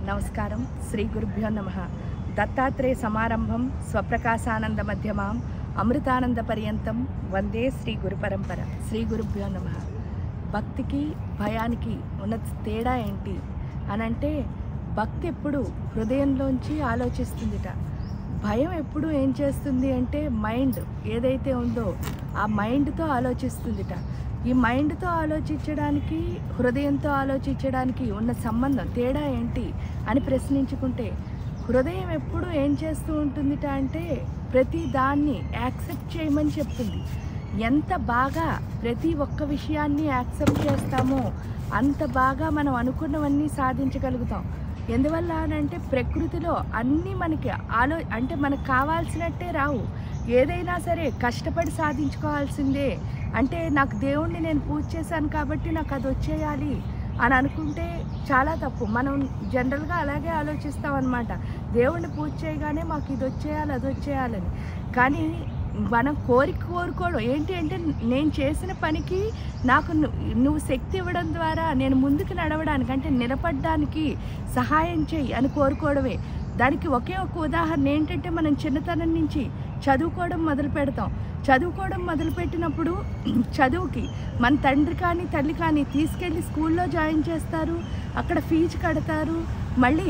నమస్కారం. శ్రీ గురుభ్యో నమః. దత్తాత్రేయ సమారంభం స్వప్రకాశానంద మధ్యమాం అమృతానంద పర్యంతం వందే శ్రీ గురు పరంపర. శ్రీ గురుభ్యో నమః. భక్తికి భయానికి ఉన్న తేడా ఏంటి అనంటే, భక్తి ఎప్పుడు హృదయంలోంచి ఆలోచిస్తుందిట. భయం ఎప్పుడు ఏం చేస్తుంది అంటే, మైండ్ ఏదైతే ఉందో ఆ మైండ్తో ఆలోచిస్తుందిట. ఈ మైండ్తో ఆలోచించడానికి హృదయంతో ఆలోచించడానికి ఉన్న సంబంధం తేడా ఏంటి అని ప్రశ్నించుకుంటే, హృదయం ఎప్పుడు ఏం చేస్తూ ఉంటుందిట అంటే, ప్రతి దాన్ని యాక్సెప్ట్ చేయమని చెప్తుంది. ఎంత బాగా ప్రతి ఒక్క విషయాన్ని యాక్సెప్ట్ చేస్తామో అంత బాగా మనం అనుకున్నవన్నీ సాధించగలుగుతాం. ఎందువల్ల అంటే, ప్రకృతిలో అన్నీ మనకి అంటే మనకు కావాల్సినట్టే రావు. ఏదైనా సరే కష్టపడి సాధించుకోవాల్సిందే. అంటే నాకు దేవుణ్ణి నేను పూజ చేశాను కాబట్టి నాకు అది వచ్చేయాలి అని అనుకుంటే చాలా తప్పు. మనం జనరల్గా అలాగే ఆలోచిస్తాం అన్నమాట. దేవుణ్ణి పూజ చేయగానే మాకు ఇది వచ్చేయాలి అది వచ్చేయాలని. కానీ మనం కోరుకోవడం ఏంటి అంటే, నేను చేసిన పనికి నాకు నువ్వు శక్తి ఇవ్వడం ద్వారా నేను ముందుకు నడవడానికి అంటే నిలబడడానికి సహాయం చేయి అని కోరుకోవడమే. దానికి ఒకే ఒక ఉదాహరణ ఏంటంటే, మనం చిన్నతనం నుంచి చదువుకోవడం మొదలు పెడతాం. చదువుకోవడం మొదలుపెట్టినప్పుడు చదువుకి మన తండ్రి కానీ తల్లి కానీ తీసుకెళ్ళి స్కూల్లో జాయిన్ చేస్తారు. అక్కడ ఫీజు కడతారు. మళ్ళీ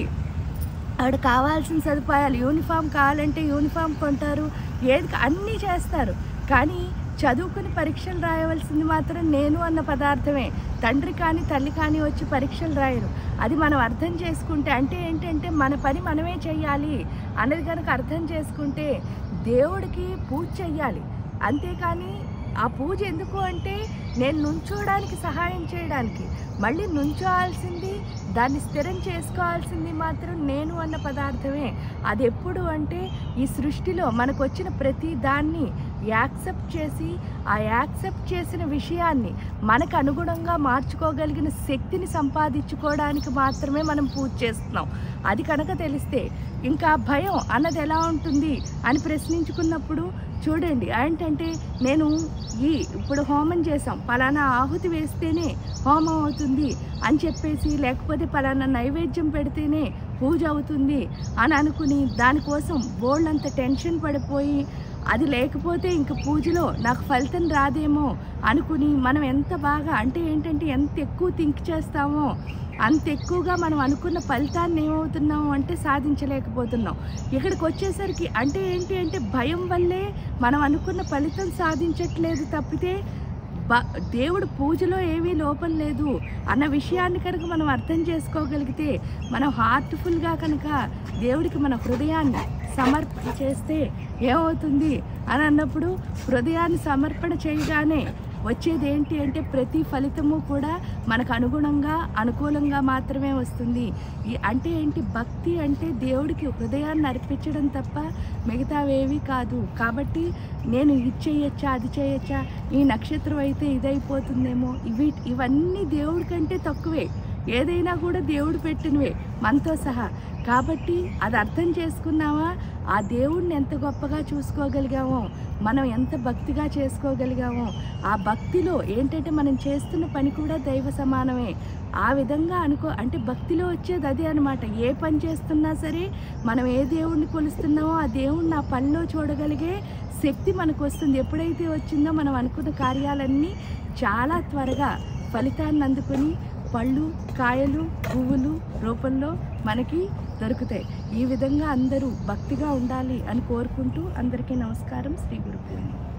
అక్కడ కావాల్సిన సదుపాయాలు, యూనిఫామ్ కావాలంటే యూనిఫామ్ కొంటారు. అన్నీ చేస్తారు. కానీ చదువుకుని పరీక్షలు రాయవలసింది మాత్రం నేను అన్న పదార్థమే. తండ్రి కానీ తల్లి కానీ వచ్చి పరీక్షలు రాయరు. అది మనం అర్థం చేసుకుంటే, అంటే ఏంటంటే మన పని మనమే చెయ్యాలి అన్నది కనుక అర్థం చేసుకుంటే, దేవుడికి పూజ చెయ్యాలి. అంతేకాని ఆ పూజ ఎందుకు అంటే, నేను నుంచోడానికి సహాయం చేయడానికి. మళ్ళీ నుంచోవాల్సింది, దాన్ని స్థిరం చేసుకోవాల్సింది మాత్రం నేను అన్న పదార్థమే. అది ఎప్పుడు అంటే, ఈ సృష్టిలో మనకు వచ్చిన ప్రతి దాన్ని యాక్సెప్ట్ చేసి, ఆ యాక్సెప్ట్ చేసిన విషయాన్ని మనకు అనుగుణంగా మార్చుకోగలిగిన శక్తిని సంపాదించుకోవడానికి మాత్రమే మనం పూజ చేస్తున్నాం. అది కనుక తెలిస్తే ఇంకా భయం అన్నది ఎలా ఉంటుంది అని ప్రశ్నించుకున్నప్పుడు చూడండి, ఏంటంటే నేను ఇప్పుడు హోమం చేసాం, పలానా ఆహుతి వేస్తేనే హోమం అవుతుంది అని చెప్పేసి, లేకపోతే పలానా నైవేద్యం పెడితేనే పూజ అవుతుంది అని అనుకుని దానికోసం బోల్డంత టెన్షన్ పడిపోయి, అది లేకపోతే ఇంక పూజలో నాకు ఫలితం రాదేమో అనుకుని మనం ఎంత బాగా అంటే ఏంటంటే ఎంత ఎక్కువ థింక్ చేస్తామో అంత ఎక్కువగా మనం అనుకున్న ఫలితాన్ని ఏమవుతున్నాము అంటే సాధించలేకపోతున్నాం. ఇక్కడికి వచ్చేసరికి అంటే ఏంటి అంటే, భయం వల్లే మనం అనుకున్న ఫలితం సాధించట్లేదు తప్పితే దేవుడు పూజలో ఏమీ లోపం లేదు అన్న విషయాన్ని కనుక మనం అర్థం చేసుకోగలిగితే, మనం హార్ట్ఫుల్గా కనుక దేవుడికి మన హృదయాన్ని సమర్పణ చేస్తే ఏమవుతుంది అని అన్నప్పుడు, హృదయాన్ని సమర్పణ చేయగానే వచ్చేది ఏంటి అంటే, ప్రతి ఫలితము కూడా మనకు అనుకూలంగా మాత్రమే వస్తుంది. అంటే ఏంటి, భక్తి అంటే దేవుడికి హృదయాన్ని అర్పించడం తప్ప మిగతావేవి కాదు. కాబట్టి నేను ఇది చేయొచ్చా అది చేయొచ్చా, ఈ నక్షత్రం అయితే ఇదైపోతుందేమో, ఇవన్నీ దేవుడి కంటే తక్కువే. ఏదైనా కూడా దేవుడు పెట్టినవే మనతో సహా. కాబట్టి అది అర్థం చేసుకున్నామా, ఆ దేవుడిని ఎంత గొప్పగా చూసుకోగలిగామో, మనం ఎంత భక్తిగా చేసుకోగలిగామో, ఆ భక్తిలో ఏంటంటే మనం చేస్తున్న పని కూడా దైవ సమానమే. ఆ విధంగా అంటే భక్తిలో వచ్చేది అదే అనమాట. ఏ పని చేస్తున్నా సరే మనం ఏ దేవుడిని కొలుస్తున్నామో ఆ దేవుడిని ఆ పనిలో చూడగలిగే శక్తి మనకు వస్తుంది. ఎప్పుడైతే వచ్చిందో మనం అనుకున్న కార్యాలన్నీ చాలా త్వరగా ఫలితాన్ని అందుకుని పళ్ళు, కాయలు, పువ్వులు రూపంలో మనకి దొరుకుతాయి. ఈ విధంగా అందరూ భక్తిగా ఉండాలి అని కోరుకుంటూ అందరికీ నమస్కారం. శ్రీ గురుభ్యో నమః.